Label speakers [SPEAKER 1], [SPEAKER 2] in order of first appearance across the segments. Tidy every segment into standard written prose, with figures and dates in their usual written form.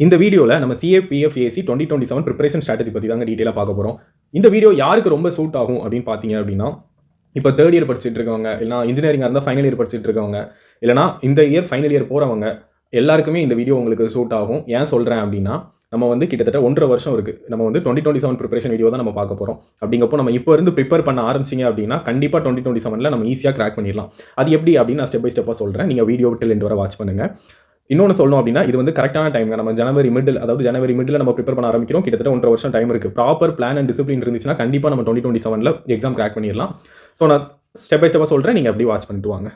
[SPEAKER 1] இந்த வீடியோவில் நம்ம சிஏபிஎஃப்ஏசி 2027 ப்ரிப்பரேஷன் ஸ்ட்ராட்டஜி பற்றி தாங்க டீட்டெயிலாக பார்க்க போகிறோம். இந்த வீடியோ யாருக்கு ரொம்ப சூட் ஆகும் அப்படின்னு பார்த்தீங்க அப்படின்னா, இப்போ தேர்ட் இயர் படிச்சுட்டு இருக்கவங்க, இல்லைனா இன்ஜினியரிங்காக இருந்தால் ஃபைனல் இயர் படிச்சுட்டு இருக்கவங்க, இல்லைனா இந்த இயர் ஃபைனல் இயர் போகிறவங்க எல்லாருக்குமே இந்த வீடியோ உங்களுக்கு சூட் ஆகும். ஏன் சொல்கிறேன் அப்படின்னா, நம்ம வந்து கிட்டத்தட்ட 1.5 வருஷம் இருக்குது. நம்ம வந்து 2027 ப்ரிப்பரேஷன் வீடியோ தான் நம்ம பார்க்க போகிறோம். அப்படிங்கப்போ நம்ம இப்போ இருந்து ப்ரிப்பேர் பண்ண ஆரம்பிச்சிங்க அப்படின்னா கண்டிப்பாக 2027 நம்ம ஈஸியாக கிராக் பண்ணிடலாம். அது எப்படி அப்படின்னு நான் ஸ்டெப் பை ஸ்டெப்பாக சொல்கிறேன். நீங்கள் வீடியோ டில் எண்ட் வரை வாட்ச் பண்ணுங்கள். இன்னொன்று சொல்லணும் அப்படின்னா, இது வந்து கரெக்டான டைம். நம்ம ஜனவரி மிடில் நம்ம ப்ரிப்பேர் பண்ண ஆரம்பிக்கிறோம். கிட்டத்தட்ட 1.5 வருஷம் டைம் இருக்குது. ப்ராப்பர் பிளான் அண்ட் டிசிப்ளின் இருந்துச்சுன்னா கண்டிப்பாக நம்ம 2027 எக்ஸாம் கிராக் பண்ணிடலாம். ஸோ நான் ஸ்டெப் பை ஸ்டெப்பாக சொல்கிறேன், நீங்கள் அப்படியே வாட்ச் பண்ணிட்டு வாங்க.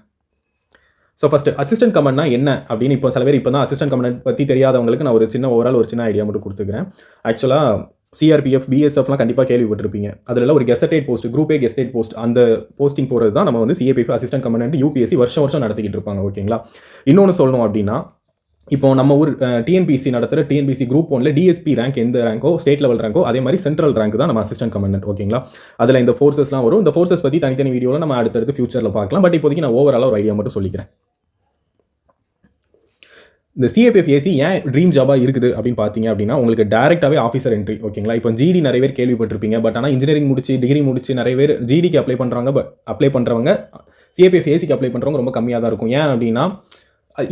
[SPEAKER 1] ஸோ ஃபஸ்ட்டு அசிஸ்டன்ட் கமாண்ட்னா என்ன அப்படின்னு இப்போ சில பேர் இப்போ தான் அசிஸ்டன்ட் கமாண்ட் பற்றி தெரியாதவங்களுக்கு நான் ஒரு சின்ன ஐடியா மட்டும் கொடுத்துக்கிறேன். ஆக்சுவலாக சிஆர்பிஎஃப், பிஎஸ்எஃப்லாம் கண்டிப்பாக கேள்விப்பட்டிருப்பீங்க. அதில் ஒரு கெசட்டேட் போஸ்ட், குரூப் ஏ கெசட்டேட் போஸ்ட், அந்த போஸ்டிங் போகிறது தான் நம்ம வந்து சிஏபிஎஃப் அசிஸ்டன்ட் கமாண்ட் யூபிஎஸ்சி வருஷம் நடத்திக்கிட்டு இருப்பாங்க. ஓகேங்களா? இன்னொன்று சொல்லணும் அப்படின்னா, இப்போ நம்ம ஊர் டிஎன்பிசி நடத்துகிற டிஎன்பிசி குரூப் 1ல டிஎஸ்பி ரேங்க் எந்த ரேங்கோ, ஸ்டேட் லெவல் ரேங்கோ, அதே மாதிரி சென்ட்ரல் ரேங்க் தான் நம்ம அசிஸ்டன்ட் கமாண்டன்ட். ஓகேங்களா? அதில் இந்த ஃபோர்ஸஸ்லாம் வரும். இந்த ஃபோர்ஸஸ் பற்றி தனித்தனி வீடியோவில் நம்ம அடுத்தடுத்து ஃபியூச்சரில் பார்க்கலாம். பட் இப்போதைக்கு நான் ஓவராலாக ஒரு ஐடியா மட்டும் சொல்லிக்கிறேன். இந்த சிஏபிஎஃப்ஏசி ஏன் ட்ரீம் ஜாபாக இருக்குது அப்படின்னு பார்த்தீங்க அப்படின்னா, உங்களுக்கு டேரெக்டாகவே ஆஃபீஸர் என்ட்ரி. ஓகேங்களா? இப்போ ஜிடி நிறைய பேர் கேள்விப்பட்டிருப்பீங்க. பட் ஆனால் இன்ஜினியரிங் முடிச்சு, டிகிரி முடிச்சு நிறைய பேர் ஜிடிக்கு அப்ளை பண்ணுறாங்க. பட் அப்ளை பண்ணுறவங்க சிஏபிஎஃப்ஏசிக்கு அப்ளை பண்ணுறவங்க ரொம்ப கம்மியாக தான் இருக்கும். ஏன் அப்படின்னா,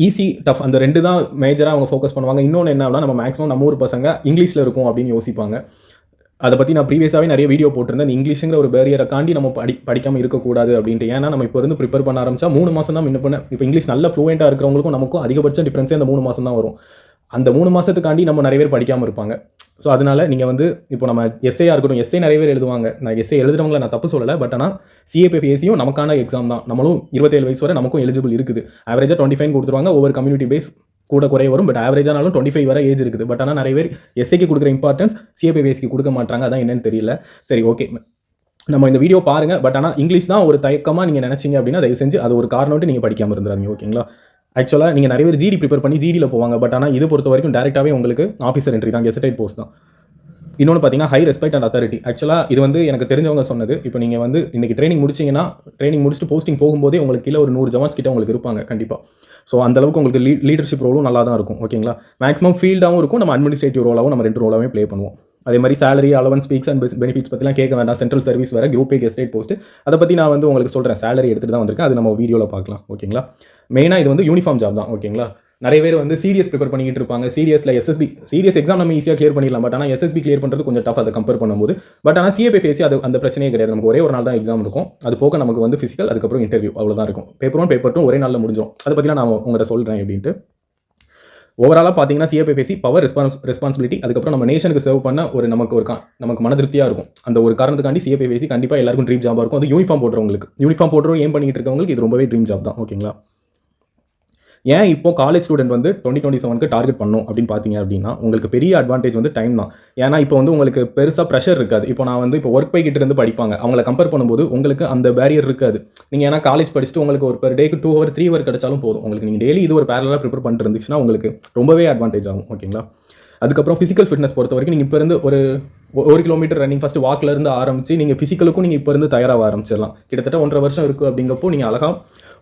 [SPEAKER 1] ஈஸி, டஃப் அந்த 2 தான் மேஜராக அவங்க ஃபோக்கஸ் பண்ணுவாங்க. இன்னொன்று என்ன அப்படின்னா, நம்ம மேக்ஸிமம் நம்ம ஊர் பசங்க இங்கிலீஷில் இருக்கும் அப்படின்னு யோசிப்பாங்க. அதை பற்றி நான் ப்ரீவியஸாகவே நிறைய வீடியோ போட்டிருந்தேன். இங்கிலீஷுங்கிற ஒரு பேரியரை தாண்டி நம்ம படிக்காமல் இருக்கக்கூடாது அப்படின்ட்டு. ஏன்னா நம்ம இப்போ இருந்து ப்ரிப்பேர் பண்ண ஆரம்பிச்சா 3 மாதம் தான் முன்ன பண்ண. இப்போ இங்கிலீஷ் நல்ல ஃப்ளூயண்ட்டாக இருக்கிறவங்களுக்கும் நமக்கும் அதிகபட்ச டிஃப்ரென்ஸே அந்த 3 மாதம் தான் வரும். அந்த 3 மாதத்துக்காண்டி நம்ம நிறைய பேர் படிக்காமல் இருப்பாங்க. ஸோ அதனால் நீங்கள் வந்து இப்போ நம்ம எஸ்ஏயாக இருக்கட்டும், எஸ்ஏ நிறைய பேர் எழுதுவாங்க. நான் எஸ்ஏ எழுதுறவங்களை நான் தப்பு சொல்லலை. பட் ஆனால் சிஏபிஎஃப்ஏசியும் நமக்கான எக்ஸாம் தான். நம்மளும் 27 வயசு வரை நமக்கும் எலிஜிபிள் இருக்குது. ஆவரேஜாக 25 கொடுத்துருவாங்க. ஒவ்வொரு கம்யூனிட்டி பேஸ் கூட குறைய வரும். பட் ஆவரேஜானாலும் 25 வரை ஏஜ் இருக்குது. பட் ஆனால் நிறைய பேர் எஸ்ஏக்கு கொடுக்குற இம்பார்ட்டன்ஸ் சிஏபிஎஃப்ஏசிக்கு கொடுக்க மாட்டாங்க. அதான் என்னன்னு தெரியல. சரி, ஓகே, நம்ம இந்த வீடியோ பாருங்கள். பட் ஆனால் இங்கிலீஷ் தான் ஒரு தயக்கமாக நீங்கள் நினச்சிங்க அப்படின்னா தயவு செஞ்சு அது ஒரு காரணம் நீங்கள் படிக்காமல் இருந்துறாங்க. ஓகேங்களா? ஆக்சுவலாக நீங்கள் நிறைய பேர் ஜிடி ப்ரிப்பேர் பண்ணி ஜிடியில் போவாங்க. பட் ஆனால் இது பொறுத்த வரைக்கும் டேரெக்டாகவே உங்களுக்கு ஆஃபீஸர் என்ட்ரி தான், கெசட்டேட் போஸ்ட் தான். இன்னொன்று பார்த்தீங்கன்னா, ஹை ரெஸ்பெக்ட் அண்ட் அத்தாரிட்டி. ஆக்சுவலாக இது வந்து எனக்கு தெரிஞ்சவங்க சொன்னது. இப்போ நீங்கள் வந்து இன்றைக்கி ட்ரைனிங் முடிச்சிங்கன்னா, ட்ரைனிங் முடிச்சுட்டு போஸ்டிங் போகும்போதே உங்களுக்கு கீழே ஒரு 100 ஜவான்ஸ் கிட்ட உங்களுக்கு இருப்பாங்க கண்டிப்பாக. ஸோ அந்தளவுக்கு உங்களுக்கு லீடர்ஷிப் ரோலும் நல்லா தான் இருக்கும். ஓகேங்களா? மேக்ஸிமம் ஃபீல்டாகவும் இருக்கும். நம்ம அட்மினிஸ்ட்ரேட்டிவ் ரோலாகவும் நம்ம 2 ரோலாகவே ப்ளே பண்ணுவோம். அதே மாதிரி salary, allowance, peaks and benefits பற்றிலாம் கேட்க வேண்டாம். சென்ட்ரல் சர்வீஸ் வேறு, குரூப் ஏ கெசட்டேட் போஸ்ட். அதை பற்றி நான் வந்து உங்களுக்கு சொல்கிறேன். சேலரி எடுத்துகிட்டு தான் வந்திருக்கேன். அது நம்ம வீடியோவில் பார்க்கலாம். ஓகேங்களா? மெயினாக இது வந்து யூனிஃபார்ம் ஜாப் தான். ஓகேங்களா? நிறைய பேர் வந்து சிடிஎஸ் ப்ரிப்பேர் பண்ணிக்கிட்டு இருப்பாங்க. சிடிஎஸ்ல சிடிஎஸ் எக்ஸாம் நம்ம ஈஸியாக கிளியர் பண்ணிடலாம். பட் ஆனால் எஸ்எஸ்பி கிளியர் பண்ணுறது கொஞ்சம் டஃப் அதை கம்பேர் பண்ணும்போது. பட் ஆனால் சிஏபிஎஃப்ஏசி அது அந்த பிரச்சனையே கிடையாது. நமக்கு ஒரே ஒரு நாள் தான் எக்ஸாம் இருக்கும். அது போக நமக்கு வந்து ஃபிசிக்கல், அதுக்கப்புறம் இன்டர்வியூ, அவ்வளோதான் இருக்கும். பேப்பர் 1, பேப்பர் 2 ஒரே நாளில் முடிஞ்சிடும். அதை பற்றிலாம் நான் உங்கள்கிட்ட சொல்கிறேன் அப்படின்ட்டு. ஓவராலாக பார்த்தீங்கன்னா சிஏபிஎஃப்ஏசி பவர், ரெஸ்பான்சிபிலிட்டி, அதுக்கப்புறம் நம்ம நேஷனுக்கு சர்வ் பண்ண நமக்கு மன திருப்தியாக இருக்கும். அந்த ஒரு காரணத்துக்காண்டி சிஏபிஎஃப்ஏசி கண்டிப்பாக எல்லாருக்கும் ட்ரீம் ஜாபாக இருக்கும். அது யூனிஃபார்ம் போடுறவங்க ஏன் பண்ணிட்டு இருக்கவங்களுக்கு இது ரொம்பவே ட்ரீம் ஜாப் தான். ஓகேங்களா? ஏன் இப்போ காலேஜ் ஸ்டூடெண்ட் வந்து 2027 டார்கெட் பண்ணும் அப்படின்னு பார்த்தீங்க அப்படின்னா, உங்களுக்கு பெரிய அட்வான்டேஜ் வந்து டைம் தான். ஏன்னா இப்போ வந்து உங்களுக்கு பெருசாக ப்ரெஷர் இருக்காது. இப்போ நான் வந்து இப்போ ஒர்க் போய்கிட்டு இருந்து படிப்பாங்க. அவங்கள கம்பேர் பண்ணும்போது உங்களுக்கு அந்த பேரியர் இருக்காது. நீங்கள் ஏன்னா காலேஜ் படிச்சுட்டு உங்களுக்கு ஒரு பெர் டேக்கு 2 ஹவர் 3 ஹவர் கிடைச்சாலும் போதும். உங்களுக்கு நீங்கள் டெய்லி இது ஒரு பேரலாக ப்ரிப்பேர் பண்ணிட்டு இருந்துச்சுன்னா உங்களுக்கு ரொம்பவே அட்வான்டேஜ் ஆகும். ஓகேங்களா? அதுக்கப்புறம் ஃபிசிக்கல் ஃபிட்னஸ் பொறுத்த வரைக்கும் நீங்கள் இப்போ இருந்து ஒரு 1 கிலோமீட்டர் ரன்னிங் ஃபஸ்ட்டு வாக்கில் இருந்து ஆரம்பித்து நீங்கள் ஃபிசிக்கலுக்கும் நீங்கள் இப்போ இருந்து தயாராக ஆரம்பிச்சிடலாம். கிட்டத்தட்ட 1.5 வருஷம் இருக்குது. அப்படிங்கப்போ நீங்கள் அழகாக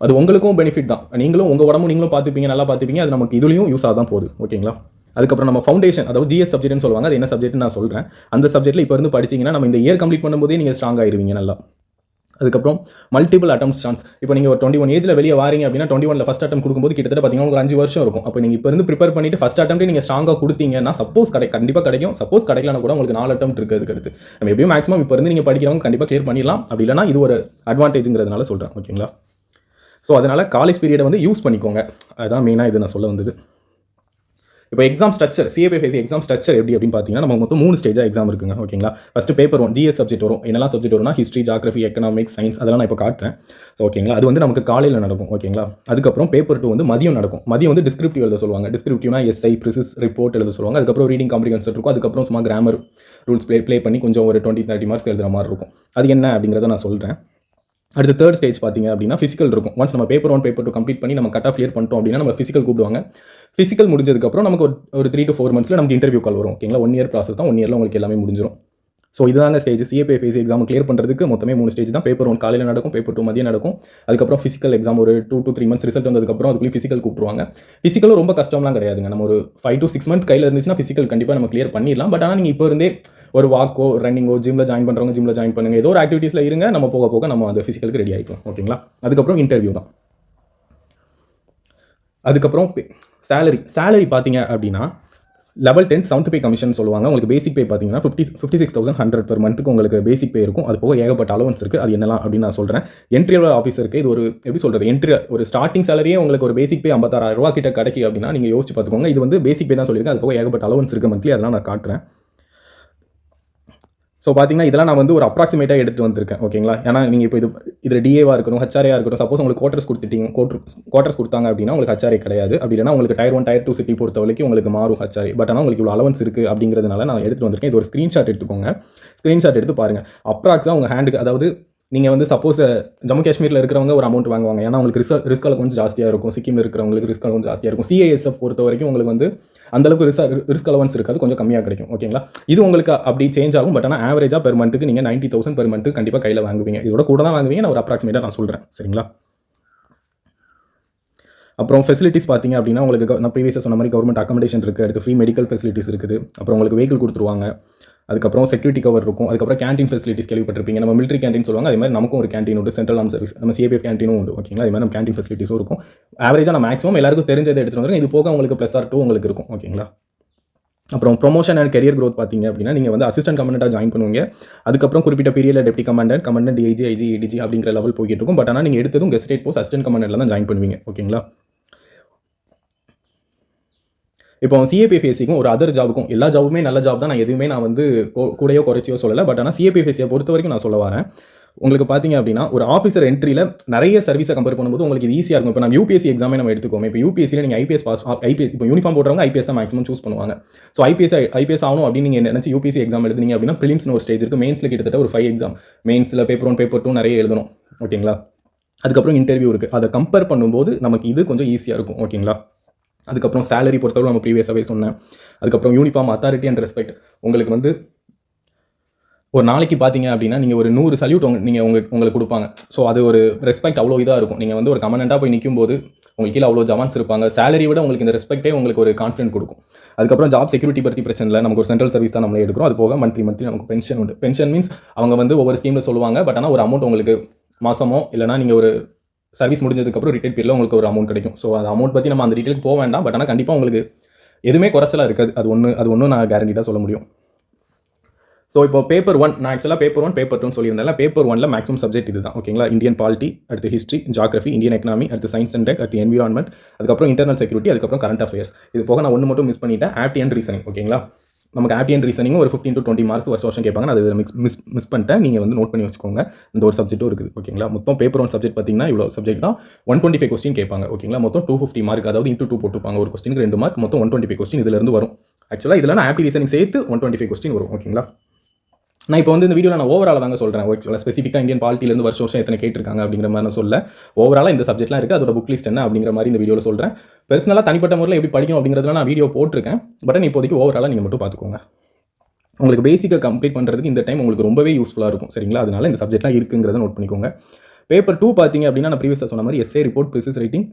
[SPEAKER 1] அது உங்களுக்கும் பெனிஃபிட் தான். நீங்களும் உங்கள் உடம்பும் நீங்களும் பார்த்துப்பீங்க, நல்லா பார்த்துப்பீங்க. அது நமக்கு இதுலேயும் யூஸ் ஆக தான் போகுது. ஓகேங்களா? அதுக்கப்புறம் நம்ம ஃபவுண்டேஷன், அதாவது ஜிஎஸ் சப்ஜெக்ட்னு சொல்லுவாங்க. அது என்ன சப்ஜெக்ட்னு நான் சொல்கிறேன். அந்த சப்ஜெக்ட்டில் இப்போ இருந்து படிச்சிங்கன்னா நம்ம இந்த இயர் கம்ப்ளீட் பண்ணும்போதே நீங்கள் ஸ்ட்ராங் ஆயிருவீங்க நல்லா. அதுக்கப்புறம் மல்டிபிள் அட்டம்ப்ஸ் சான்ஸ். இப்போ நீங்கள் ஒரு 21 ஏஜில் வெளியே வாரீங்க அப்படின்னா 21ல் ஃபஸ்ட் அட்டம் கொடுக்கும்போது கிட்டத்தட்ட பார்த்தீங்கன்னா ஒரு 5 வருஷம் இருக்கும். அப்போ நீங்கள் இப்போ இருந்து ப்ரிப்பேர் பண்ணிட்டு ஃபஸ்ட் அட்டம்ப்டே நீங்கள் ஸ்ட்ராங்காக கொடுத்தீங்கன்னா சப்போஸ் கண்டிப்பாக கிடைக்கும். சப்போஸ் கிடைக்கலனா கூட உங்களுக்கு 4 அட்டம் இருக்குது. அடுத்து நம்ம எப்படியும் மேக்ஸிமம் இப்போ இருந்து நீங்கள் படிக்கிறவங்க கண்டிப்பாக கிளியர் பண்ணிடலாம். அப்படி இல்லைனா இது ஒரு அட்வான்டேஜுங்கிறதுனால சொல்கிறேன். ஓகேங்களா? ஸோ அதனால் காலேஜ் பீரியடை வந்து யூஸ் பண்ணிக்கோங்க. அதுதான் மெயினாக இது நான் சொல்ல வந்தது. இப்போ எக்ஸாம் ஸ்ட்ரக்சர், சிஏபிஎஃப்ஏசி எக்ஸாம் ஸ்ட்ரக்சர் எப்படி அப்படின்னு பார்த்தீங்கன்னா, நம்ம மொத்தம் 3 ஸ்டேஜாக எக்ஸாம் இருக்குங்க. ஓகேங்களா? ஃபஸ்ட்டு பேப்பர் 1 ஜிஎஸ் சப்ஜெக்ட் வரும். என்னெல்லாம் சப்ஜெக்ட் வரும்னா ஹிஸ்ட்ரி, ஜியோகிராஃபி, எக்கனாமிக்ஸ், சயின்ஸ், அதெல்லாம் நான் இப்போ காட்டுறேன். ஸோ ஓகேங்களா? அது வந்து நமக்கு காலையில் நடக்கும். ஓகேங்களா? அதுக்கப்புறம் பேப்பர் 2 வந்து மதியம் நடக்கும். மதியம் வந்து டிஸ்கிரிப்டிவ் எழுத சொல்லுவாங்க. டிஸ்கிரிப்டிவ்னா எஸ்ஐ, ப்ரிசிஸ், ரிப்போர்ட் எழுத சொல்லுவாங்க. அதுக்கப்புறம் ரீடிங் காம்ப்ரிஹென்ஷன் இருக்கும். அதுக்கப்புறம் சும்மா கிராமர் ரூல்ஸ் ப்ளே பண்ணி கொஞ்சம் ஒரு 20-30 மார்க்ஸ் எழுதுகிற மாதிரி இருக்கும். அது என்ன அப்படிங்கிறத நான் சொல்கிறேன். அடுத்து தேர்ட் ஸ்டேஜ் பார்த்தீங்க அப்படின்னா ஃபிசிக்கல் இருக்கும். ஒன்ஸ் நம்ம பேப்பர் 1, பேப்பர் 2 கம்ப்ளீட் பண்ணி நம்ம கட் ஆஃப் கிளியர் பண்ணிட்டோம் அப்படின்னா நம்ம ஃபிசிக்கல் கூப்பிடுவாங்க. ஃபிசிக்கல் முடிஞ்சதுக்கப்புறம் நமக்கு ஒரு 3 to 4 months நமக்கு இன்டர்வியூ கால் வரும். ஓகேங்களா? 1 year ப்ராசஸ் தான். 1 yearல உங்களுக்கு எல்லாமே முடிஞ்சிடும். ஸோ இதுதாங்க ஸ்டேஜ். சிஏபிஎஃப்எஸ்சி எக்ஸாம் கிளியர் பண்ணுறதுக்கு மொத்தமே 3 ஸ்டேஜ் தான். பேப்பர் 1 காலையில் நடக்கும், பேப்பர் 2 மதியம் நடக்கும். அதுக்கப்புறம் ஃபிசிக்கல் எக்ஸாம் ஒரு 2 to 3 months ரிசல்ட் வந்ததுக்கப்புறம் அதுக்குள்ளே ஃபிசிக்கல் கூப்பிட்டுருவாங்க. ஃபிசிக்கலும் ரொம்ப கஷ்டம்லாம் கிடையாதுங்க. நம்ம ஒரு 5 to 6 months கையில் இருந்துச்சுன்னா ஃபிசிக்கல் கண்டிப்பாக நம்ம கிளியர் பண்ணிடலாம். பட் ஆனால் நீங்கள் இப்போ இருந்தே ஒரு வாக்கோ, ரன்னிங்கோ, ஜிம்மில் ஜாயின் பண்ணுறவங்க ஜிம்மில் ஜாயின் பண்ணுங்கள். ஏதோ ஒரு ஆக்டிவிட்டீஸில் இருங்க. நம்ம போக போக நம்ம அந்த ஃபிசிக்கலுக்கு ரெடி ஆகிக்கலாம். ஓகேங்களா? அதுக்கப்புறம் இன்டர்வியூ தான். அதுக்கப்புறம் சேலரி பார்த்தீங்க அப்படின்னா லெவல் 10 7th பே கமிஷன் சொல்லுவாங்க. உங்களுக்கு பேசிக் பே பார்த்தீங்கன்னா 56,100 per மந்த்துக்கு உங்களுக்கு பேசிக் பே இருக்கும். அது போக ஏகப்பட்ட அலவன்ஸ் இருக்குது. அது என்னலாம் அப்படின்னு நான் சொல்கிறேன். என்ட்ரி லெவல் ஆஃபீஸருக்கு இது ஒரு எப்படி சொல்கிறது, ஒரு ஸ்டார்டிங் சேலரியே உங்களுக்கு ஒரு பேசிக் பே 56,000 ரூபா கிட்ட கிடைக்கும் அப்படின்னா நீங்கள் யோசிச்சு பார்த்துக்கோங்க. இது வந்து பேசிக் பே தான் சொல்லியிருக்கேன். அது போக ஏகப்பட்ட அலவன்ஸ் இருக்குது மந்த்லி. அதெல்லாம் நான் காட்டுறேன். ஸோ பார்த்தீங்கன்னா இதெல்லாம் நான் வந்து ஒரு அப்ராக்சிமேட்டாக எடுத்து வந்திருக்கேன். ஓகேங்களா? ஏன்னா நீங்கள் இப்போ இதில் டிஏவாக இருக்கணும், ஹச்ஆர்ஏ இருக்கட்டும். சப்போஸ் உங்களுக்கு குவார்டர்ஸ் கொடுத்தாங்க அப்படின்னா உங்களுக்கு ஹச்ஆர்ஏ கிடையாது. அப்படி இல்லைனா உங்களுக்கு Tier 1 Tier 2 சிட்டி பொறுத்த வரைக்கும் உங்களுக்கு மாறும் ஹச்ஆர்ஏ. பட் ஆனால் உங்களுக்கு இவ்வளோ அலவன்ஸ் இருக்குது அப்படிங்கிறதுனால நான் எடுத்து வந்திருக்கேன். இது ஒரு ஸ்க்ரீன்ஷாட் எடுத்துக்கோங்க. ஸ்க்ரீன்ஷாட் எடுத்து பாருங்கள். அப்ராக்ஸாக உங்கள் ஹேண்டுக்கு, அதாவது நீங்கள் வந்து சப்போஸ் ஜம்மு காஷ்மீரில் இருக்கிறவங்க ஒரு அமௌண்ட் வாங்குவாங்க. ஏன்னா உங்களுக்கு ரிஸ்க் கொஞ்சம் ஜாஸ்தியாக இருக்கும். சிக்கிமில் இருக்கிறவங்களுக்கு ரிஸ்க் கொஞ்சம் ஜாஸ்தியாக இருக்கும். சிஐஎஸ்எஃப் பொறுத்த வரைக்கும் உங்களுக்கு வந்து அந்தளவுக்கு ரிஸ்க் அலவன்ஸ் இருக்காது, கொஞ்சம் கம்மியாக கிடைக்கும். ஓகேங்களா? இது உங்களுக்கு அப்படி சேஞ்ச் ஆகும். பட் ஆனால் ஆவரேஜாக பெர் மந்த்துக்கு நீங்கள் 90,000 per month கண்டிப்பாக கையில் வாங்குவீங்க. இதோட கூட தான் வாங்குவீங்க. நான் ஒரு அப்ராக்சிமேட்டாக நான் சொல்கிறேன். சரிங்களா? அப்புறம் ஃபெசிலிட்டிஸ் பார்த்தீங்க அப்படின்னா உங்களுக்கு நான் ப்ரீவியஸாக சொன்ன மாதிரி கவர்மெண்ட் அக்காமடேஷன் இருக்குது. அடுத்து ஃப்ரீ மெடிக்கல் ஃபெசிலிட்டிஸ் இருக்குது. அப்புறம் உங்களுக்கு வெஹிக்கிள் கொடுத்துருவாங்க. அதுக்கப்புறம் செக்யூரிட்டி கவர் இருக்கும். அதுக்கப்புறம் கேண்டீன் ஃபெசிலிட்டிஸ் கேள்விப்பட்டிருப்பீங்க. நம்ம மிலிட்ரி கேண்டீன் சொல்லுவாங்க. அதே மாதிரி நமக்கும் ஒரு கேண்டீன் உண்டு. சென்ட்ரல் ஆர்ம் சர்வீஸ் நம்ம சிஏபிஎஃப் கேண்டீனும் உண்டு. ஓகேங்களா? அதே மாதிரி நம்ம கேண்டீன் ஃபெசிலிட்டிஸும் இருக்கும். ஆவரேஜாக நான் மேக்ஸிமம் எல்லாருக்கும் தெரிஞ்சதை எடுத்துகிட்டு வந்துருக்கேன். இது போக உங்களுக்கு +2 உங்களுக்கு இருக்கும். ஓகேங்களா? அப்புறம் ப்ரொமோஷன் அண்ட் கெரியர் growth பார்த்தீங்க அப்படின்னா நீங்கள் வந்து அசிஸ்டன்ட் கமாண்டண்டாக ஜாயின் பண்ணுவீங்க. அதுக்கப்புறம் குறிப்பிட்ட பீரியடில் deputy commandant DIG, IG, ADG அப்படிங்கிற லெவல் போய்கிட்டு இருக்கும். பட் ஆனால் நீங்கள் எடுத்ததும் கெஸ்டேட் போஸ்ட் அசிஸ்டன்ட் கமாண்டன்ட்ல தான் ஜாயின் பண்ணுவீங்க. ஓகேங்களா? இப்போ சிஏபிஎஃப்எஸ்சிக்கும் ஒரு அதர் ஜாபுக்கும் எல்லா ஜாபுமே நல்ல ஜாப் தான். நான் எதுவுமே நான் வந்து கூடையோ குறைச்சியோ சொல்லலை. பட் ஆனால் சிஏபிஎஃப்எஸ்சியை பொறுத்த வரைக்கும் நான் சொல்ல வரேன். உங்களுக்கு பார்த்தீங்க அப்படின்னா ஒரு ஆஃபீஸர் என்ட்ரியில் நிறைய சர்வீஸை கம்பேர் பண்ணும்போது உங்களுக்கு இது ஈஸியாக இருக்கும். இப்போ நம்ம யூபிஎஸ்சி எக்ஸாமே நம்ம எடுத்துக்கோமே. இப்போ யூபிஎஸ்சியில் நீங்கள் ஐபிஎஸ் இப்போ யூனிஃபார்ம் போடுறவங்க ஐபிஎஸ் தான் மேக்ஸிமம் சூஸ் பண்ணுவாங்க. ஸோ ஐபிஎஸ் ஆகணும் அப்படின்னு நீங்கள் நினச்சி யூபிஎஸ்சி எக்ஸாம் எழுதுனீங்க அப்படின்னா பிலிம்ஸ்னு ஒரு ஸ்டேஜ் இருக்குது. மெயின்ஸில் கிட்டத்தட்ட ஒரு 5 எக்ஸாம். மெயின்ஸில் பேப்பர் 1 பேப்பர் 2 நிறைய எழுதணும். ஓகேங்களா? அதுக்கப்புறம் இன்டர்வியூ இருக்குது. அதை கம்பேர் பண்ணும்போது நமக்கு இது கொஞ்சம் ஈஸியாக இருக்கும். ஓகேங்களா? அதுக்கப்புறம் சேலரி பொறுத்தவரை நம்ம ப்ரீவியஸாகவே சொன்னேன். அதுக்கப்புறம் யூனிஃபார்ம், அத்தாரிட்டி அண்ட் ரெஸ்பெக்ட். உங்களுக்கு வந்து ஒரு நாளைக்கு பார்த்தீங்க அப்படின்னா நீங்கள் ஒரு 100 சல்யூட் உங்களுக்கு கொடுப்பாங்க. ஸோ அது ஒரு ரெஸ்பெக்ட் அவ்வளோ இதாக இருக்கும். நீங்கள் வந்து ஒரு கமாண்டண்ட்டாக போய் நிற்கும் போது உங்களுக்கு கீழே அவ்வளோ ஜவான்ஸ் இருப்பாங்க. சேலரி விட உங்களுக்கு இந்த ரெஸ்பெக்டே உங்களுக்கு ஒரு கான்ஃபிடென்ட் கொடுக்கும். அதுக்கப்புறம் ஜாப் செக்யூரிட்டி பற்றி பிரச்சனை இல்லை. நமக்கு ஒரு சென்ட்ரல் சர்வீஸ் தான் நம்மளே எடுக்கிறோம். அது போக மந்த்லி நமக்கு பென்ஷன் உண்டு. பென்ஷன் மீன்ஸ் அவங்க வந்து ஒவ்வொரு ஸ்கீமில் சொல்லுவாங்க. பட் ஆனால் ஒரு அமௌண்ட் உங்களுக்கு மாதமோ இல்லைனா நீங்கள் ஒரு சர்வீஸ் முடிஞ்சதுக்கப்புறம் ரிட்டையர் பீரியடில் உங்களுக்கு ஒரு அமௌண்ட் கிடைக்கும். ஸோ அந்த அமௌண்ட் பற்றி நம்ம அந்த டீட்டெயிலுக்கு போக வேண்டாம். பட் ஆனால் கண்டிப்பாக உங்களுக்கு எதுவுமே குறைச்சலாக இருக்காது. அது ஒன்று நான் கேரண்டியாக சொல்ல முடியும். ஸோ இப்போ பேப்பர் 1 நான் ஆக்சுவலாக பேப்பர் 1 பேப்பர் 2 சொல்லியிருந்தேன். பேப்பர் 1ல மேக்ஸிமம் சப்ஜெக்ட் இது தான். ஓகேங்களா? இந்தியன் பாலிட்டி, அடுத்து ஹிஸ்ட்ரி, ஜியாகிரஃபி, இந்தியன் எக்கனாமி, அடுத்து சயின்ஸ் அண்ட் டெக், அடுத்து என்விரான்மெண்ட், அதுக்கப்புறம் இன்டர்னல் செக்யூரிட்டி, அதுக்கப்புறம் கரண்ட் அஃபேர்ஸ். இது போக நான் ஒன்று மட்டும் மிஸ் பண்ணிட்டேன், ஆப்டி அண்ட் ரீசனிங். ஓகேங்களா? நமக்கு ஆப்டி அண்ட் ரீசனிங் ஒரு 15 to 20 மார்க்ஸ் வருஷம் கேட்பாங்க. நான் அதை மிஸ் பண்ணிட்டேன். நீங்கள் வந்து நோட் பண்ணி வச்சுக்கோங்க. இந்த ஒரு சப்ஜெக்ட்டும் இருக்குது. ஓகேங்களா? மொத்தம் பேப்பர் 1 சப்ஜெக்ட் பார்த்தீங்கன்னா இவ்வளோ சப்ஜெக்ட் தான். 125 கொஸ்டின் கேட்பாங்க. ஓகேங்களா? மொத்தம் 250 மார்க், அதாவது இன்ட்டு 2 போட்டுப்பாங்க. ஒரு கொஸ்டினுக்கு 2 மார்க், மொத்தம் 125 கொஸ்டின் இதிலிருந்து வரும். ஆக்சுவலாக இதில் நான் ஆப்டி ரீசனிங் சேர்த்து 125 கொஸ்டின் வரும். ஓகேங்களா? நான் இப்போ வந்து இந்த வீடியோவில் நான் ஓவரால் தாங்க சொல்கிறேன். ஓகே, ஸ்பெசிஃபிக்காக இந்தியன் பாலிட்டிலேருந்து வருஷம் எத்தனை கேட்டிருக்காங்க அப்படிங்கிற மாதிரி நான் சொல்ல. ஓவராலாக இந்த சப்ஜெக்ட்லாம் இருக்குது, அதோட புக் லிஸ்ட் என்ன அப்படிங்கிற மாதிரி இந்த வீடியோவில் சொல்கிறேன். பர்சனலாக தனிப்பட்ட முறையில் எப்படி படிக்கணும் அப்படிங்கிறதுலாம் நான் வீடியோ போட்டிருக்கேன். பட் இப்போதைக்கு ஓவராலாக நீங்கள் மட்டும் பார்த்துக்கோங்க. உங்களுக்கு பேசிக்காக கம்ப்ளீட் பண்ணுறதுக்கு இந்த டைம் உங்களுக்கு ரொம்பவே யூஸ்ஃபுல்லாக இருக்கும். சரிங்களா? அதனால இந்த சப்ஜெக்ட்லாம் இருக்குங்கிறத நோட் பண்ணிக்கோங்க. பேப்பர் 2 பார்த்தீங்க அப்படின்னா நான் ப்ரீவியஸாக சொன்ன மாதிரி எஸ்ஏ ரிப்போர்ட், ப்ரிசஸ் ரைட்டிங்,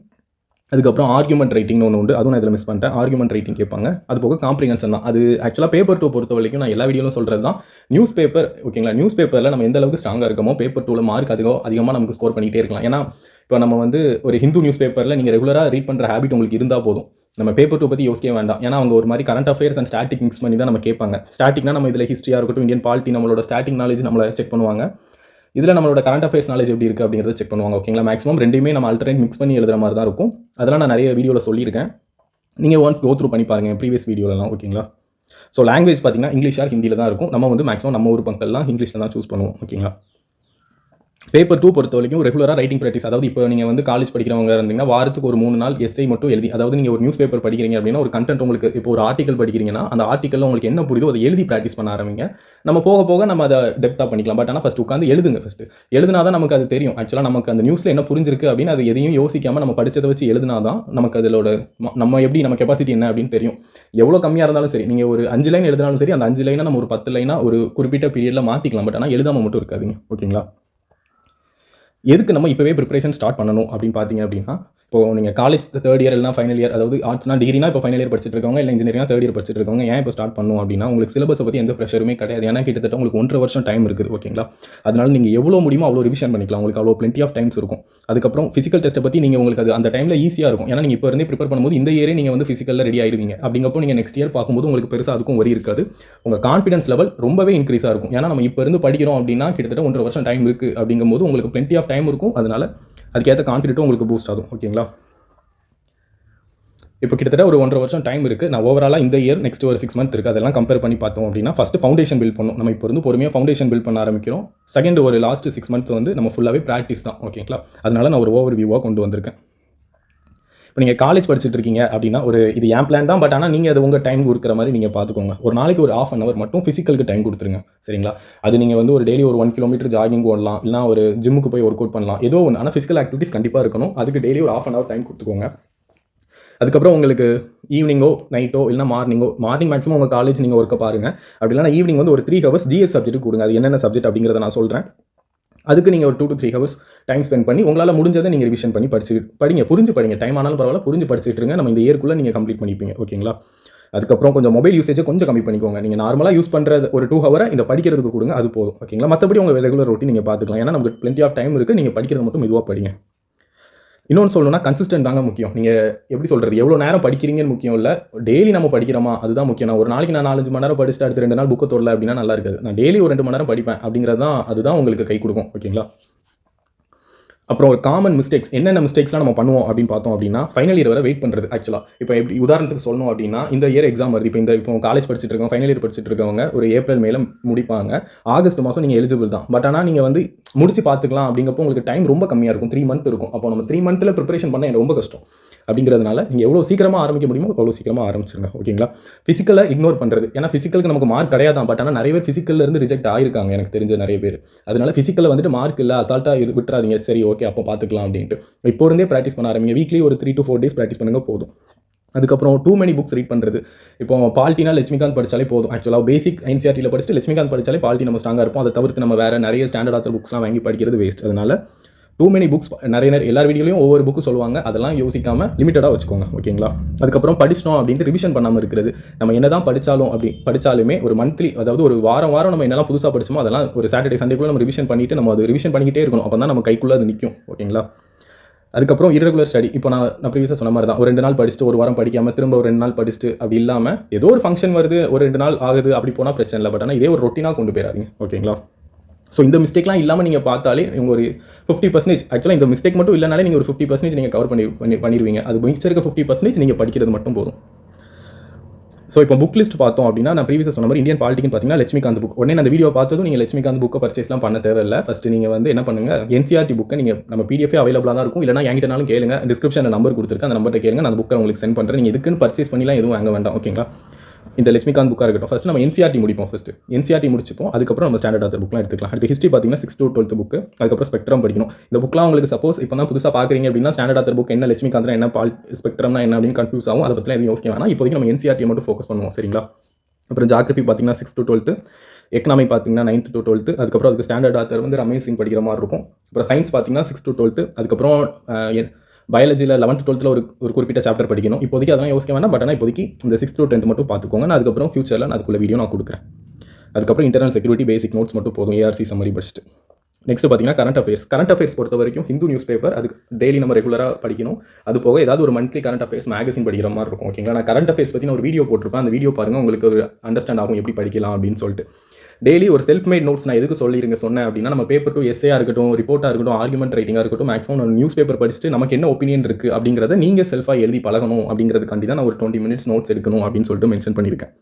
[SPEAKER 1] அதுக்கப்புறம் ஆர்குமெண்ட் ரைட்டிங்னு ஒன்று உண்டு. அதுவும் நான் இதில் மிஸ் பண்ணிட்டேன். ஆர்குமெண்ட் ரைட்டிங் கேட்பாங்க. அது போக காம்ப்ரிஹென்ஷன் தான். அது ஆக்சுவலாக பேப்பர் 2 பொறுத்த வரைக்கும் நான் எல்லா வீடியோலும் சொல்கிறது தான். நியூஸ் பேப்பர், ஓகேங்களா? நியூஸ் பேப்பரில் நம்ம எந்த அளவுக்கு ஸ்ட்ராங்காக இருக்கமோ பேப்பர் 2ல மார்க் அதிகமாக நமக்கு ஸ்கோர் பண்ணிகிட்டே இருக்கலாம். ஏன்னா இப்போ நம்ம வந்து ஒரு ஹிந்து நியூஸ் பேப்பரில் நீங்கள் ரெகுலராக ரீட் பண்ணுற ஹேபிட் உங்களுக்கு இருந்தால் போதும். நம்ம பேப்பர் 2 பற்றி யோசிக்க வேண்டாம். ஏன்னா அவங்க ஒரு மாதிரி current affairs and static mix பண்ணி தான் நம்ம கேட்பாங்க. ஸ்டாட்டிக்னா நம்ம இதில் ஹிஸ்ட்ரியாக இருக்கட்டும், இந்தியன் பாலிட்டி, நம்மளோட ஸ்டாட்டிக் நாலேஜ் நம்மளை செக் பண்ணுவாங்க. இதில் நம்மளோட கரண்ட் அஃபேர்ஸ் நாலேஜ் எப்படி இருக்குது அப்படிங்கிறத செக் பண்ணுவாங்க. ஓகேங்களா? மேக்ஸிமம் ரெண்டுமே நம்ம ஆல்டர்னேட் மிக்ஸ் பண்ணி எழுதுற மாதிரி தான் இருக்கும். அதெல்லாம் நான் நிறைய வீடியோவில் சொல்லியிருக்கேன். நீங்கள் ஒன்ஸ் கோ த்ரூ பண்ணி பாருங்கள் ப்ரீவியஸ் வீடியோலாம். ஓகேங்களா? ஸோ லாங்குவேஜ் பார்த்தீங்கன்னா இங்கிலீஷ் ஆர் ஹிந்தியில் தான் இருக்கும். நம்ம வந்து மேக்ஸிமம் நம்ம ஊர் மக்கள்லாம் இங்கிலீஷில் தான் சூஸ் பண்ணுவோம். ஓகேங்களா? பேப்பர் 2 பொறுத்த வரைக்கும் ரெகுலராக ரைட்டிங் ப்ராக்டிஸ். அதாவது இப்போ நீங்கள் வந்து காலேஜ் படிக்கிறவங்க இருந்தீங்கன்னா வாரத்துக்கு ஒரு 3 நாள் எஸ்ஐ மட்டும் எழுதி, அதாவது நீங்கள் ஒரு நியூஸ் பேப்பர் படிக்கிறீங்க அப்படின்னா ஒரு கண்டென்ட் உங்களுக்கு இப்போ ஒரு ஆர்டிகல் படிக்கிறீங்கன்னா அந்த ஆர்டிக்கலில் உங்களுக்கு என்ன புரியுதோ அதை எழுதி ப்ராக்டிஸ் பண்ண ஆரம்பிங்க. நம்ம போக போக நம்ம அதை டெப்த்தாக பண்ணிக்கலாம். பட் ஆனால் ஃபஸ்ட்டு உட்காந்து எழுதுங்க. ஃபஸ்ட்டு எழுதுனா தான் நமக்கு அது தெரியும். ஆக்சுவலாக நமக்கு அந்த நியூஸில் என்ன புரிஞ்சிருக்கு அப்படின்னு அது எதையும் யோசிக்காமல் நம்ம படித்ததை வச்சு எழுதுனா தான் நமக்கு அதோட நம்ம எப்படி நம்ம கெப்பாசிட்டி என்ன அப்படின்னு தெரியும். எவ்வளோ கம்மியாக இருந்தாலும் சரி, நீங்கள் ஒரு 5 லைன் எழுதினாலும் சரி, அந்த 5 லைனை நம்ம ஒரு 10 லைனாக ஒரு குறிப்பிட்ட பீரியடில் மாற்றிக்கலாம். பட் ஆனால் எழுதாமல் மட்டும் இருக்காதுங்க. ஓகேங்களா? எதுக்கு நம்ம இப்போவே ப்ரிப்பரேஷன் ஸ்டார்ட் பண்ணணும் அப்படின்னு பார்த்தீங்க அப்படின்னா, இப்போ நீங்கள் காலேஜ் தேர்ட் இயர் இல்லைனா ஃபைனல் இயர், அதாவது ஆர்ட்ஸ்னா டிகிரினா இப்போ ஃபைனல் இயர் படிச்சுட்டு இருக்கவங்க, இல்லை இன்ஜினியரிங்னா தேர்ட் இயர் படிச்சுட்டு இருக்கவங்க ஏன் இப்போ ஸ்டார்ட் பண்ணணும் அப்படின்னா, உங்களுக்கு சிலபஸை பற்றி எந்த ப்ரெஷருமே கிடையாது. ஏன்னா கிட்டத்தட்ட உங்களுக்கு 1.5 வருஷம் டைம் இருக்குது. ஓகேங்களா? அதனால நீங்கள் எவ்வளோ முடியுமோ அவ்வளோ ரிவிஷன் பண்ணிக்கலாம். உங்களுக்கு அவ்வளோ பிளென்டி ஆஃப் டைம்ஸ் இருக்கும். அதுக்கப்புறம் ஃபிசிக்கல் டெஸ்ட்டை பற்றி நீங்கள் உங்களுக்கு அது அந்த டைமில் ஈஸியாக இருக்கும். ஏன்னா நீங்கள் இப்போ இருந்தே ப்ரிப்பேர் பண்ணும்போது இந்த இயரே நீங்கள் வந்து ஃபிசிக்கலில் ரெடி ஆயிருவீங்க. அப்படிங்கப்போ நீங்கள் நெக்ஸ்ட் இயர் பார்க்கும்போது உங்களுக்கு பெருசாக அதுக்கும் வரி இருக்காது. உங்கள் கான்ஃபிடன்ஸ் லெவல் ரொம்பவே இன்க்ரீஸாக இருக்கும். ஏன்னா நம்ம இப்போ இருந்து படிக்கிறோம் அப்படின்னா கிட்டத்தட்ட 1.5 வருஷம் டைம் இருக்குது. அப்படிங்கும்போது உங்களுக்கு பிளென்டி ஆஃப் டைம் இருக்கும். அதனால அதுக்கேற்ற கான்ஃபிடென்ட்டும் உங்களுக்கு பூஸ்ட் ஆகும். ஓகேங்களா? இப்போ கிட்டத்தட்ட ஒரு 1.5 வருஷம் டைம் இருக்குது. நான் ஓவராலாக இந்த இயர் நெக்ஸ்ட் ஒரு 6 மந்த் இருக்குது. அதெல்லாம் கம்பேர் பண்ணி பார்த்தோம் அப்படின்னா ஃபஸ்ட்டு ஃபவுண்டேஷன் பில்ட் பண்ணணும். நம்ம இப்போ இருந்து பொறுமையாக ஃபவுண்டேஷன் பில்ட் பண்ண ஆரம்பிக்கிறோம். செகண்ட் ஒரு லாஸ்ட் 6 மந்த் வந்து நம்ம ஃபுல்லாகவே ப்ராக்டிஸ் தான். ஓகேங்களா? அதனால நான் ஒரு ஓவர் வியூவாக கொண்டு வந்திருக்கேன். இப்போ நீங்கள் காலேஜ் படிச்சுட்டு இருக்கீங்க அப்படின்னா இது என் பிளான் தான். பட் ஆனால் நீங்கள் அது உங்கள் டைம் கொடுக்குற மாதிரி நீங்கள் பார்த்துக்கோங்க. ஒரு நாளைக்கு ஒரு ½ hour மட்டும் ஃபிசிக்கலுக்கு டைம் கொடுத்துருங்க. சரிங்களா? அது நீங்கள் வந்து ஒரு டெய்லி ஒரு 1 கிலோமீட்டர் ஜாகிங் ஓடலாம், இல்லைனா ஒரு ஜிம்முக்கு போய் ஒர்க் அவுட் பண்ணலாம். ஏதோ ஒன்று. ஆனால் ஃபிசிக்கல் ஆக்டிவிட்டிஸ் கண்டிப்பாக இருக்கணும். அதுக்கு டெய்லி ஒரு ½ hour டைம் கொடுத்துக்கோங்க. அதுக்கப்புறம் உங்களுக்கு ஈவினிங்கோ நைட்டோ இல்லைனா மார்னிங் மேக்ஸிமம் உங்கள் காலேஜ் நீங்கள் ஒர்க்கை பாருங்கள். அப்படி இல்லைனா ஈவினிங் வந்து ஒரு 3 hours ஜிஎஸ் சப்ஜெக்ட் கொடுங்க. அது என்னென்ன சப்ஜெக்ட் அப்படிங்கிறத நான் சொல்கிறேன். அதுக்கு நீங்கள் ஒரு 2 to 3 hours டைம் ஸ்பெண்ட் பண்ணி உங்களால் முடிஞ்சதை நீங்கள் ரிவிஷன் பண்ணி படிங்க. புரிஞ்சு படிங்க. டைம் ஆனாலும் பரவாயில்ல, புரிஞ்சு படிச்சுட்டு இருங்க. நம்ம இந்த இயர்க்குள்ளே நீங்கள் கம்ப்ளீட் பண்ணிப்பீங்க. ஓகேங்களா? அதுக்கப்புறம் கொஞ்சம் மொபைல் யூசேஜை கொஞ்சம் கம்மி பண்ணிக்கோங்க. நீங்கள் நார்மலாக யூஸ் பண்ணுற ஒரு 2 hour இந்த படிக்கிறதுக்கு கொடுங்க. அது போதும். ஓகேங்களா? மற்றபடி உங்கள் ரெகுலர் ரொட்டீன் நீங்கள் பார்த்துக்கலாம். ஏன்னா நமக்கு பிளென்டி ஆஃப் டைம் இருக்குது. நீங்கள் படிக்கிறது மட்டும் மெதுவாக படிங்க. இன்னொன்று சொல்லணும்னா கன்சிஸ்டன்ட் தாங்க முக்கியம். நீங்கள் எப்படி சொல்கிறது, எவ்வளோ நேரம் படிக்கிறீங்கன்னு முக்கியம் இல்லை, டெய்லி நம்ம படிக்கிறோமா அதுதான் முக்கியம். நான் ஒரு நாளைக்கு 4-5 மணி நேரம் படிச்சுட்டு அடுத்து 2 நாள் புக்கை தொடல அப்படின்னா நல்லா இருக்காது. நான் டெய்லி ஒரு 2 மணி நேரம் படிப்பேன் அப்படிங்கிறது தான், அதுதான் உங்களுக்கு கை கொடுக்கும். ஓகேங்களா? அப்புறம் ஒரு காமன் மிஸ்டேக்ஸ், என்னென்ன மிஸ்டேக்ஸ்லாம் நம்ம பண்ணுவோம் அப்படின்னு பார்த்தோம் அப்படின்னா, ஃபைனல் இயர் வரை வெயிட் பண்ணுறது. ஆக்சுவலாக இப்போ எப்படி உதாரணத்துக்கு சொல்லணும் அப்படின்னா, இந்த இயர் எக்ஸாம் வருது. இப்போ காலேஜ் படிச்சுட்டு இருக்கவங்க, ஃபைனல் இயர் படிச்சுட்டு இருக்கவங்க ஒரு ஏப்ரல் மேல முடிப்பாங்க. ஆகஸ்ட் மாதம் நீங்கள் எலிஜிபிள் தான். பட் ஆனால் நீங்கள் வந்து முடிச்சு பார்த்துக்கலாம் அப்படிங்கப்போ உங்களுக்கு டைம் ரொம்ப கம்மியாக இருக்கும். 3 month இருக்கும். அப்போ நம்ம 3 monthல ப்ரிப்பரேஷன் பண்ண எனக்கு ரொம்ப கஷ்டம். அப்படிங்கிறதுனால நீங்கள் எவ்வளோ சீக்கிரமாக ஆரம்பிக்க முடியுமோ அவ்வளோ சீக்கிரமாக ஆரம்பிச்சிருங்க. ஓகேங்களா? ஃபிசிக்கலை இக்னோர் பண்ணுறது. ஏன்னா ஃபிசிக்கலுக்கு நமக்கு மார்க் கிடையாதான். பட் ஆனால் நிறைய பேர் ஃபிசிக்கல்ல இருந்து ரிஜெக்ட் ஆயிருக்காங்க எனக்கு தெரிஞ்ச நிறைய பேர். அதனால ஃபிசிக்கலில் வந்துட்டு மார்க் இல்லை, அசால்ட்டாக இது விட்டுறாதீங்க. சரி ஓகே அப்போ பார்த்துக்கலாம் அப்படின்ட்டு இப்போ இருந்தே ப்ராக்டிஸ் பண்ண ஆரம்பிங்க. வீக்லி ஒரு 3 to 4 days ப்ராக்டிஸ் பண்ணுங்க போதும். அதுக்கப்புறம் டூ மெனி புக்ஸ் ரீட் பண்ணுறது. இப்போ பாலிட்டினா லட்சுமிகாந்த் படித்தாலே போதும். ஆக்சுவலாக பேசிக் என்சிஆர்டியில் படிச்சுட்டு லட்சுமிகாந்த் படித்தாலே பாலிட்டி நம்ம ஸ்ட்ராங்காக இருப்போம். அதை தவிர்த்து நம்ம வேறு நிறைய ஸ்டாண்டர்ட் ஆத்தர் புக்ஸ்லாம் வாங்கி படிக்கிறது வேஸ்ட். அதனால டூ மெனி புக்ஸ் நிறைய எல்லார் வீடியோலையும் ஒவ்வொரு புக்கு சொல்லுவாங்க. அதெல்லாம் யோசிக்காமல் லிமிட்டடாக வச்சுக்கோங்க. ஓகேங்களா? அதுக்கப்புறம் படிச்சிட்டோம் அப்படின்ட்டு ரிவிஷன் பண்ணாமல் இருக்கிறது. நம்ம என்ன தான் படித்தாலுமே ஒரு மந்த்லி, அதாவது ஒரு வாரம் நம்ம என்னெல்லாம் புதுசாக படிச்சோமோ அதெல்லாம் ஒரு சாட்டர்டே சண்டேக்குள்ளே நம்ம ரிவிஷன் பண்ணிவிட்டு நம்ம அது ரிவிஷன் பண்ணிக்கிட்டே இருக்கணும். அப்போ தான் நம்ம கைக்குள்ளே அது நிற்கும். ஓகேங்களா? அதுக்கப்புறம் இர்ரெகுலர் ஸ்டடி. இப்போ நான் ப்ரீவியஸாக சொன்ன மாதிரி தான், ஒரு 2 நாள் படிச்சுட்டு ஒரு வாரம் படிக்காமல் திரும்ப ஒரு 2 நாள் படிச்சுட்டு அப்படி இல்லாமல் ஏதோ ஒரு ஃபங்க்ஷன் வருது ஒரு 2 நாள் ஆகுது அப்படி போனால் பிரச்சனை இல்லை. பட் ஆனால் இதே ஒரு ரொட்டீனாக கொண்டு போயிடாதீங்க. ஓகேங்களா? ஸோ இந்த மிஸ்டேக்லாம் இல்லாமல் நீங்கள் பார்த்தாலே நீங்கள் ஒரு 50%, ஆக்சுவலாக இந்த மிஸ்டேக் மட்டும் இல்லைனாலே நீங்கள் ஒரு 50% நீங்கள் கவர் பண்ணிடுவீங்க. அது மிச்சம் இருக்க 50% நீங்கள் படிக்கிறது மட்டும் போதும். ஸோ இப்போ புக் லிஸ்ட் பார்த்தோம் அப்படின்னா, நான் ப்ரீவியஸாக சொன்ன மாதிரி இந்தியன் பாலிட்டிக்னு பார்த்தீங்கன்னா லட்சுமிகாந்த் புக். உடனே அந்த வீடியோ பார்த்ததும் நீங்கள் லட்சுமிகாந்த் புக்கை பர்ச்சேஸ்லாம் பண்ண தேவையில்லை. ஃபஸ்ட்டு நீங்கள் வந்து என்ன பண்ணுங்கள், என்சிஆர்டி புக்கை நீங்கள் நம்ம பிடிஎஃபே அவைலபிளாக தான் இருக்கும். இல்லைனா என்கிட்டனாலும் கேளுங்க, டிஸ்கிரிப்ஷனில் நம்பர் கொடுத்துருக்கேன், அந்த நம்பர்கிட்ட கேளுங்க, நான் அந்த புக்கை உங்களுக்கு சென்ட் பண்ணுறேன். நீங்கள் இதுக்குன்னு பர்ச்சேஸ் பண்ணிலாம் எதுவும் வாங்க வேண்டாம். ஓகேங்களா? இந்த லட்சுமிகாந்த் புக்காக இருக்கட்டும். ஃபஸ்ட்டு நம்ம என்சிஆர்டி முடிப்போம். என்சிஆர்டி முடிச்சுப்போம். அதுக்கப்புறம் நம்ம ஸ்டாண்டர்ட் ஆத்தர் புக்லாம் எடுத்துக்கலாம். அடுத்து ஹிஸ்ட்ரி பார்த்தீங்கன்னா 6 to 12th புக்கு. அதுக்கப்புறம் ஸ்பெக்ட்ரம் படிக்கணும். இந்த புக்லாம் உங்களுக்கு சப்போஸ் இப்போ தான் புதுசாக பார்க்குறீங்க அப்படின்னா ஸ்டாண்டர்ட் ஆத்தர் புக் என்ன, லட்சுமிகாந்த் என்ன, ஸ்பெக்ட்ரம்னா என்ன அப்படின்னு கன்ஃபியூஸ் ஆகும். அதை பற்றிலாம் எதுவும் யோசிக்க வேணாம். இப்போதைக்கு நம்ம என்சிஆர்டி மட்டும் ஃபோக்கஸ் பண்ணுவோம். சரிங்களா? அப்புறம் ஜாகிரபி பார்த்தீங்கன்னா 6 to 12th, எக்கனாமிக் பார்த்தீங்கன்னா 9th to 12th. அதுக்கப்புறம் அதுக்கு ஸ்டாண்டர்ட் ஆத்தர் வந்து ரமேஷ் சிங் படிக்கிற மாதிரி இருக்கும். அப்புறம் சயின்ஸ் பார்த்தீங்கன்னா 6 to 12th. அதுக்கப்புறம் பயாலஜியில் 11th 12th ஒரு குறிப்பிட்ட சாப்டர் படிக்கணும். இப்போதைக்கு அதெல்லாம் யோசிக்க வேண்டாம். பட் ஆனால் இப்போதைக்கு இந்த 6th to 10th மட்டும் பார்த்துக்கோங்க. நான் அதுக்கப்புறம் ஃபியூச்சரில் நான் அதுக்குள்ள வீடியோ நான் கொடுக்குறேன். அதுக்கப்புறம் இன்டர்னல் செக்யூரிட்டி பேசிக் நோட்ஸ் மட்டும் போதும், ஏஆர்சி சம்மரி படிச்சுட்டு. நெக்ஸ்ட் பார்த்தீங்கன்னா கரண்ட் அஃபேர்ஸ் பொறுத்த வரைக்கும் ஹிந்து நியூஸ் பேப்பர் அதுக்கு டெய்லி நம்ம ரெகுலராக படிக்கணும். அது போக ஏதாவது ஒரு மந்த்லி கரண்ட் அஃபேர்ஸ் மேகசின் படிக்கிற மாதிரி இருக்கும். ஓகேங்களா? நான் கரண்ட் அஃபேர்ஸ் பற்றி நான் ஒரு வீடியோ போட்டிருப்பேன். அந்த வீடியோ பாருங்கள், உங்களுக்கு ஒரு அண்டர்ஸ்டாண்ட் ஆகும் எப்படி படிக்கலாம் அப்படின்னு சொல்லிட்டு. டெய்லி ஒரு செல்ஃப் மேட் நோட்ஸ் நான் எதுக்கு சொன்னேன் அப்படின்னா, நம்ம பேப்பர் 2 எஸ்ஏயாக இருக்கட்டும், ரிப்போர்ட்டாக இருக்கட்டும், ஆர்குமெண்ட் ரைட்டிங்காக இருக்கட்டும், மேக்ஸிமம் நான் நியூஸ் பேப்பர் படிச்சுட்டு நமக்கு என்ன ஒப்பீனியன் இருக்குது அப்படிங்கிறத நீங்கள் செல்ஃபாக எழுதி பழகணும் அப்படிங்கிறதுக்காண்டி தான் நான் ஒரு 20 minutes நோட்ஸ் எடுக்கணும் அப்படின்னு சொல்லிட்டு மென்ஷன் பண்ணியிருக்கேன்.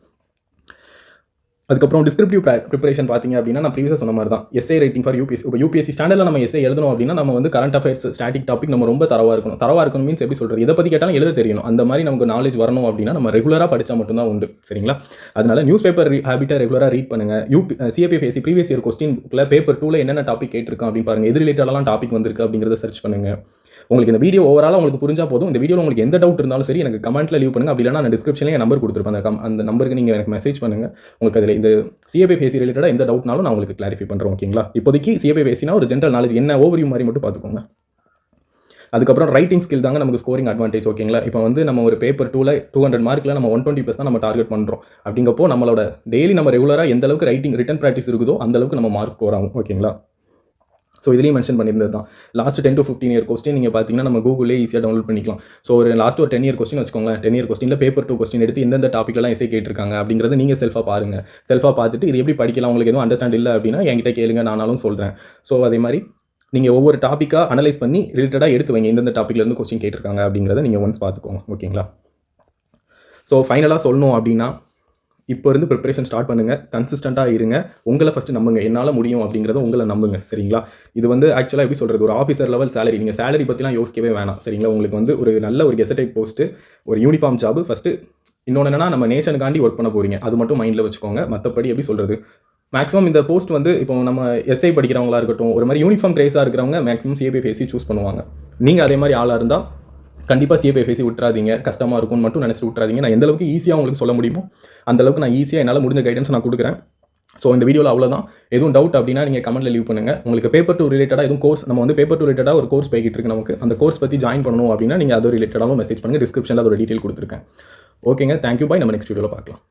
[SPEAKER 1] அதுக்கப்புறம் டிஸ்கிரிப்டிவ் ப்ரிப்பரேஷன் பார்த்தீங்க அப்படின்னா நான் ப்ரீவியஸாக சொன்ன மாதிரி தான் எஸ்ஏ ரைட்டிங் ஃபார் யூபிஎஸ்சி. இப்போ யூபிஎஸ்சி ஸ்டாண்டர்டில் நம்ம எஸ்ஏ எழுதணும் அப்படின்னா நம்ம வந்து கரண்ட் அஃபேர்ஸ் ஸ்டாட்டிக் டாபிக் நம்ம ரொம்ப தரவாக இருக்கணும் மீன்ஸ் எப்படி சொல்கிறது, எதை பற்றி கேட்டாலும் எழுத தெரியணும். அந்த மாதிரி நமக்கு நாலேஜ் வரணும் அப்படின்னா நம்ம ரெகுலராக படித்தா மட்டும்தான் உண்டு. சரிங்களா? அதனால நியூஸ் பேப்பர் ஹேபிட்டை ரெகுலராக ரீட் பண்ணுங்கள். சிஏபிஎஃப்எஸ்சி ப்ரீவியஸ் இயர் கொஸ்டின்ல பேப்பர் 2ல என்னென்ன டாபிக் கேட்டிருக்கோம் அப்படின்னு பாருங்கள். எது ரிலேட்டடாலாம் டாபிக் வந்திருக்கு அப்படிங்கிறத சர்ச் பண்ணுங்கள். உங்களுக்கு இந்த வீடியோ ஓவராலாக உங்களுக்கு புரிஞ்சா போதும். இந்த வீடியோவில் உங்களுக்கு எந்த டவுட் இருந்தாலும் சரி எனக்கு கமெண்ட்டில் லீவ் பண்ணுங்கள். அப்படி இல்லைனா நான் டிஸ்கிரிப்ஷனில் என் நம்பர் கொடுத்துருப்பேன். அந்த நம்பருக்கு நீங்கள் எனக்கு மெசேஜ் பண்ணுங்கள். உங்களுக்கு அதில் இந்த சிஏபிஎஃப்எஸ்சி ரிலேட்டடாக எந்த டவுட்னாலும் நான் உங்களுக்கு கிளாரிஃபை பண்ணுறேன். ஓகேங்களா? இப்போதைக்கு சிஏபிஎஃப்எஸ்சினா ஒரு ஜென்ரல் நாலேஜ் என்ன ஓவர்வியூ மாதிரி மட்டும் பார்த்துக்கோங்க. அதுக்கப்புறம் ரைட்டிங் ஸ்கில் தாங்க நமக்கு ஸ்கோரிங் அட்வான்டேஜ். ஓகேங்களா? இப்போ வந்து நம்ம ஒரு பேப்பர் 2ல 200 மார்க்கில் நம்ம 120+ தான் நம்ம டார்கெட் பண்ணுறோம். அப்படிங்கப்போ நம்மளோட டெய்லி நம்ம ரெகுலராக எந்த அளவுக்கு ரிட்டன் ப்ராக்டிஸ் இருக்குதோ அந்த அளவுக்கு நம்ம மார்க் ஸ்கோர் ஆகும். ஓகேங்களா? ஸோ இதுலேயும் மென்ஷன் பண்ணியிருந்தது தான். லாஸ்ட் 10 to 15 இயர் கொஸ்டின் நீங்கள் பார்த்தீங்கன்னா நம்ம கூகுளே ஈஸியாக டவுன்லோட் பண்ணிக்கலாம். ஸோ ஒரு 10 இயர் கொஸ்டின் வச்சுக்கோங்களேன். 10 இயர் கொஸ்டினில் பேப்பர் 2 கொஸ்டின் எடுத்து எந்தெந்த டாப்பிக்லாம் எஸ்ஏ கேட்டிருக்காங்க அப்படிங்கிறத நீங்கள் செல்ஃபாக பாருங்கள். செல்ஃபாக பார்த்துட்டு இது எப்படி படிக்கலாம், உங்களுக்கு எதுவும் அண்டர்ஸ்டாண்ட் இல்லை அப்படின்னா என்கிட்ட கேளுங்க, நானாலும் சொல்கிறேன். ஸோ அதே மாதிரி நீங்கள் ஒவ்வொரு டாப்பிக்காக அனலைஸ் பண்ணி ரிலேட்டடாக எடுத்து வைங்க. எந்தெந்த டாப்பிக்லேருந்து கொஸ்டின் கேட்டிருக்காங்க அப்படிங்கிறத நீங்கள் ஒன்ஸ் பார்த்துக்கோங்க. ஓகேங்களா? ஸோ ஃபைனலாக சொல்லணும் அப்படின்னா இப்போ இருந்து ப்ரிப்பரேஷன் ஸ்டார்ட் பண்ணுங்கள். கன்சிஸ்டண்ட்டாக இருங்க. உங்களை ஃபஸ்ட்டு நம்புங்க. என்னால் முடியும் அப்படிங்கிறத உங்களை நம்புங்க. சரிங்களா? இது வந்து ஆக்சுவலாக எப்படி சொல்கிறது, ஒரு ஆஃபீஸர் லெவல் சேலரி. நீங்கள் சேலரி பற்றிலாம் யோசிக்கவே வேணாம். சரிங்களா? உங்களுக்கு வந்து ஒரு நல்ல ஒரு கெசட்டட் போஸ்ட்டு, ஒரு யூனிஃபார்ம் ஜாப் ஃபஸ்ட்டு. இன்னொன்று என்னன்னா நம்ம நேஷனுக்காண்டி ஒர்க் பண்ண போகிறீங்க. அது மட்டும் மைண்டில் வச்சுக்கோங்க. மற்றபடி எப்படி சொல்கிறது, மேக்ஸிமம் இந்த போஸ்ட் வந்து இப்போ நம்ம எஸ்ஐ படிக்கிறவங்களா இருக்கட்டும், ஒரு மாதிரி யூனிஃபார்ம் கிரேஸாக இருக்கிறவங்க மேக்ஸிமம் சிஏபிஎஃப்எஸ்சி சூஸ் பண்ணுவாங்க. நீங்கள் அதே மாதிரி ஆளாக இருந்தால் கண்டிப்பாக சிஏபிஎஃப்எஸ்சி விட்டுறாதீங்க. கஷ்டமாக இருக்கும்னு மட்டும் நினச்சிட்டு விட்டுறாதீங்க. நான் எந்த அளவுக்கு ஈஸியாக உங்களுக்கு சொல்ல முடியுமோ அந்தளவுக்கு நான் ஈஸியாக என்னால் முடிஞ்ச கைடன்ஸ் நான் கொடுக்குறேன். ஸோ இந்த வீடியோவில் அவ்வளோதான். எதுவும் டவுட் அப்படின்னா நீங்கள் கமெண்ட்டில் லீவ் பண்ணுங்கள். உங்களுக்கு பேப்பர் 2 ரிலேட்டடாக எதுவும் கோர்ஸ், நம்ம வந்து பேப்பர் 2 ரிலேட்டடாக ஒரு கோர்ஸ் போய்கிட்டு இருக்கு நமக்கு. அந்த கோர்ஸ் பற்றி ஜாயின் பண்ணணும் அப்படின்னா நீங்கள் அது ரிலேட்டடாகவும் மெசேஜ் பண்ணுங்கள். டிஸ்கிரிப்ஷனில் அதோட டீட்டெயில் கொடுத்துருக்கேன். ஓகேங்க, தேங்க்யூ பாய். நம்ம நெக்ஸ்ட் வீடியோவில் பார்க்கலாம்.